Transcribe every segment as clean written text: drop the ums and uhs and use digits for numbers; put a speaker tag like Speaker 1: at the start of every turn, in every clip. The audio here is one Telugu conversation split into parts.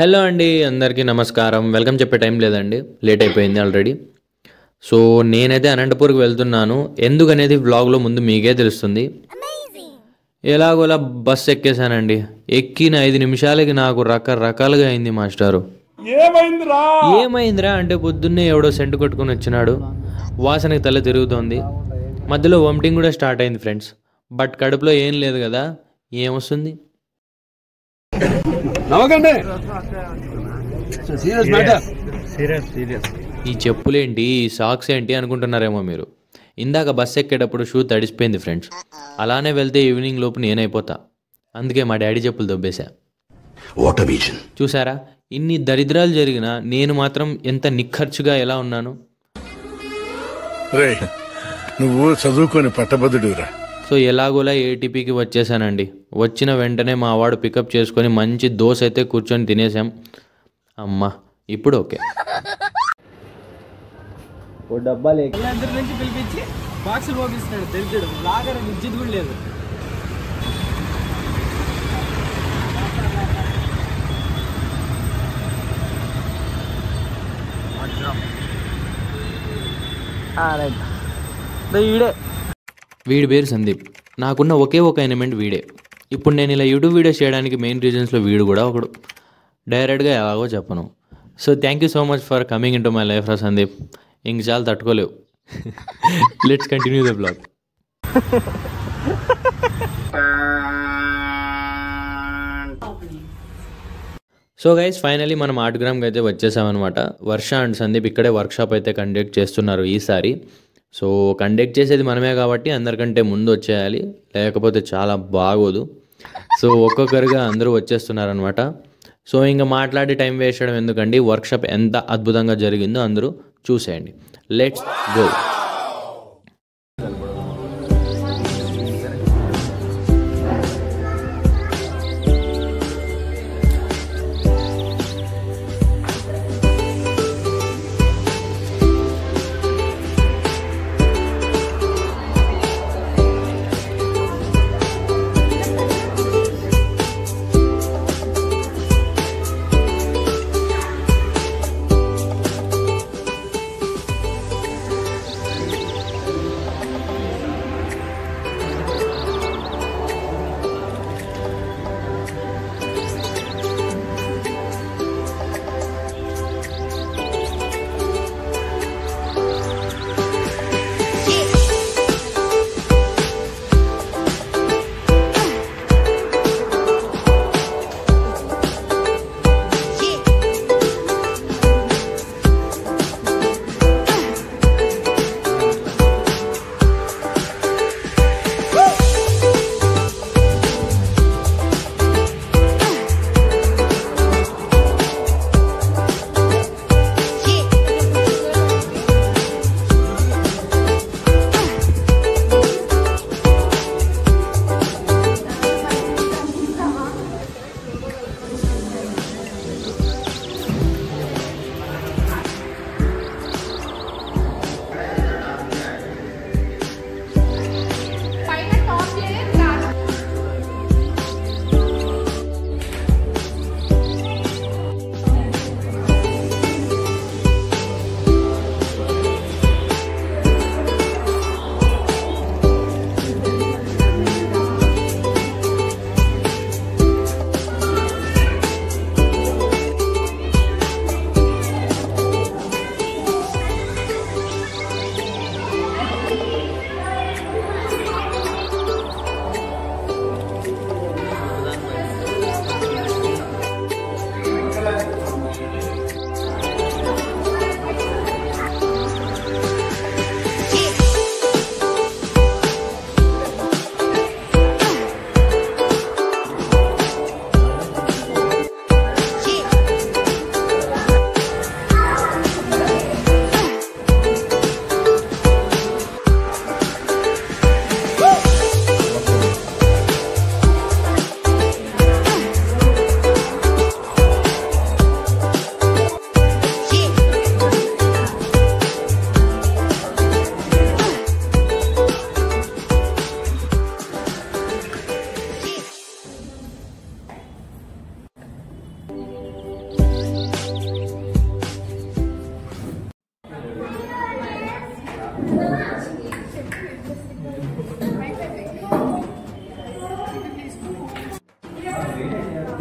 Speaker 1: హలో అండి, అందరికీ నమస్కారం. వెల్కమ్ చెప్పే టైం లేదండి, లేట్ అయిపోయింది ఆల్రెడీ. సో నేనైతే అనంతపూర్కి వెళ్తున్నాను. ఎందుకనేది వ్లాగ్లో ముందు మీకే తెలుస్తుంది. ఎలాగోలా బస్ ఎక్కేసానండి. ఎక్కిన 5 నిమిషాలకి నాకు రకరకాలుగా అయింది మాస్టారు. ఏమైందిరా అంటే పొద్దున్నే ఎవడో సెంటు కొట్టుకుని వచ్చినాడు. వాసనకి తల తిరుగుతోంది. మధ్యలో వామిటింగ్ కూడా స్టార్ట్ అయింది ఫ్రెండ్స్. బట్ కడుపులో ఏం లేదు కదా, ఏమొస్తుంది. ఈ చెప్పులేంటి, ఈ సాక్స్ ఏంటి అనుకుంటున్నారేమో మీరు. ఇందాక బస్ ఎక్కేటప్పుడు షూ తడిసిపోయింది ఫ్రెండ్స్. అలానే వెళ్తే ఈవినింగ్ లోపు నేనైపోతా. అందుకే మా డాడీ చెప్పులు దొబ్బేశా. చూసారా, ఇన్ని దరిద్రాలు జరిగినా నేను మాత్రం ఎంత నిఖర్చుగా ఎలా ఉన్నాను.
Speaker 2: నువ్వు చదువుకొని పట్టభద్రుడురా.
Speaker 1: సో ఎలాగోలా ఏటీపీకి వచ్చేసానండి. వచ్చిన వెంటనే మా వాడు పికప్ చేసుకొని మంచి దోశ అయితే కూర్చొని తినేసాం. అమ్మా ఇప్పుడు ఓకే. ఓ డబ్బా
Speaker 3: అందరి నుంచి పిలిపించి బాక్సులు పంపిస్తున్నాడు. తెలియదు లాగర్ విద్యుత్ కూడా లేదు.
Speaker 1: వీడి పేరు సందీప్. నాకున్న ఒకే ఒక ఎలిమెంట్ వీడే. ఇప్పుడు నేను ఇలా యూట్యూబ్ వీడియోస్ చేయడానికి మెయిన్ రీజన్స్లో వీడు కూడా ఒకడు. డైరెక్ట్గా ఎలాగో చెప్పను. So thank you so much for coming in to my life రా సందీప్. ఇంక చాలా తట్టుకోలేవు. Let's continue the blog. So guys, finally మనం ఆర్ట్గ్రామ్కి అయితే వచ్చేసామన్నమాట. వర్ష అండ్ సందీప్ ఇక్కడే వర్క్షాప్ అయితే కండక్ట్ చేస్తున్నారు ఈసారి. సో కండక్ట్ చేసేది మనమే కాబట్టి అందరికంటే ముందు వచ్చేయాలి, లేకపోతే చాలా బాగోదు. సో ఒక్కొక్కరుగా అందరూ వచ్చేస్తున్నారనమాట. సో ఇంకా మాట్లాడి టైం వేస్ట్ చేయడం ఎందుకండి, వర్క్షాప్ ఎంత అద్భుతంగా జరిగిందో అందరూ చూసేయండి. Let's go.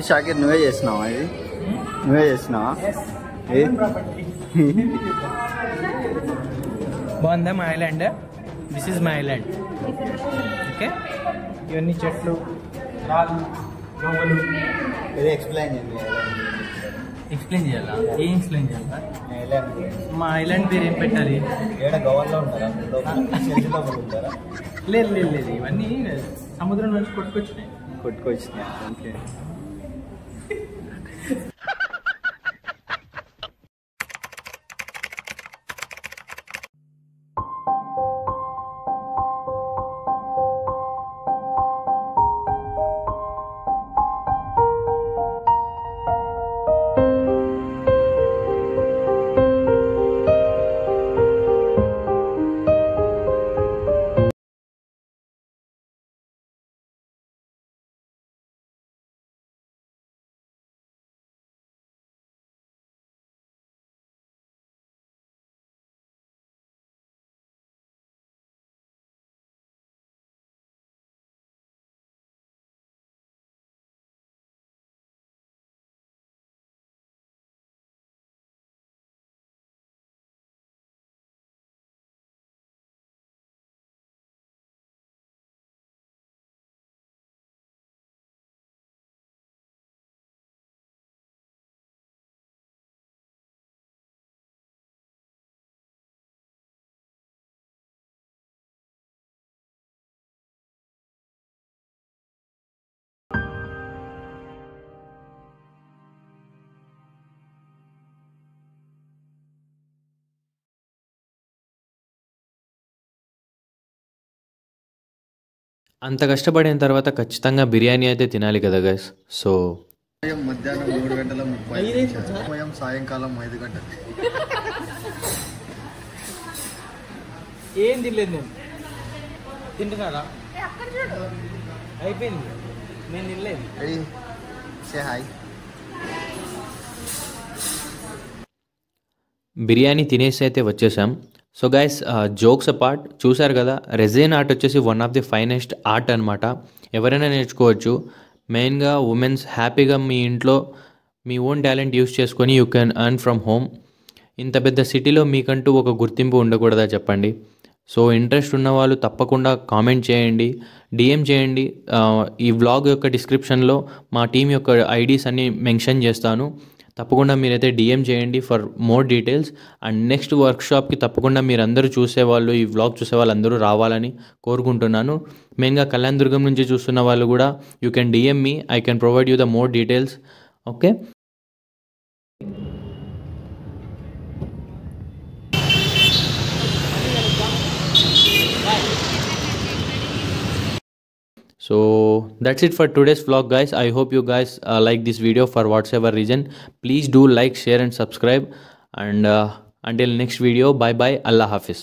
Speaker 4: షాకిర్ నువ్వే చేసినావా ఇది? నువ్వే చేసినావా?
Speaker 3: బాగుందా మా island? This is my island. Okay, ఇవన్నీ చెట్లు, రాళ్ళు, దోమలు.
Speaker 4: ఇది ఎక్స్ప్లెయిన్ చేయండి.
Speaker 3: ఎక్స్ప్లెయిన్ చేయాలా? ఏం ఎక్స్ప్లెయిన్ చేయాలా? మా ఐలాండ్ పేరు ఏం పెట్టాలి?
Speaker 4: గవర్లో ఉంటారా?
Speaker 3: లేదు లేదు లేదు, ఇవన్నీ సముద్రం నుంచి కొట్టుకొచ్చినాయి.
Speaker 4: కొట్టుకొచ్చినాయి. ఓకే.
Speaker 1: అంత కష్టపడిన తర్వాత ఖచ్చితంగా బిర్యానీ అయితే తినాలి కదా గైస్. సో
Speaker 4: మధ్యాహ్నం 3:30 సాయంకాలం 5 గంటలు.
Speaker 3: ఏం తినలేదు నేను. తింటున్నారా? అయిపోయింది, నేను తినలేదు.
Speaker 4: Say hi.
Speaker 1: బిర్యానీ తినేసి అయితే వచ్చేసాం. సో గైస్, జోక్స్ అపార్ట్, చూసారు కదా, రెజైన్ ఆర్ట్ వచ్చేసి one of the finest art అనమాట. ఎవరైనా నేర్చుకోవచ్చు. మెయిన్గా ఉమెన్స్ హ్యాపీగా మీ ఇంట్లో మీ ఓన్ టాలెంట్ యూస్ చేసుకొని you can earn from home. ఇంత పెద్ద సిటీలో మీకంటూ ఒక గుర్తింపు ఉండకూడదా చెప్పండి? సో ఇంట్రెస్ట్ ఉన్న వాళ్ళు తప్పకుండా కామెంట్ చేయండి, డిఎం చేయండి. ఈ వ్లాగ్ యొక్క డిస్క్రిప్షన్లో మా టీం యొక్క ఐడీస్ అన్నీ మెన్షన్ చేస్తాను. తప్పకుండా మీరైతే డిఎం చేయండి for more details. And next వర్క్షాప్కి తప్పకుండా మీరందరూ చూసేవాళ్ళు, ఈ వ్లాగ్ చూసే వాళ్ళందరూ రావాలని కోరుకుంటున్నాను. మెయిన్గా కళ్యాణ్ దుర్గం నుంచి చూస్తున్న వాళ్ళు కూడా you can DM me, I can provide you the more details. Okay, so that's it for today's vlog guys. I hope you guys like this video for whatever reason. Please do like, share and subscribe, and until next video, bye bye, Allah Hafiz.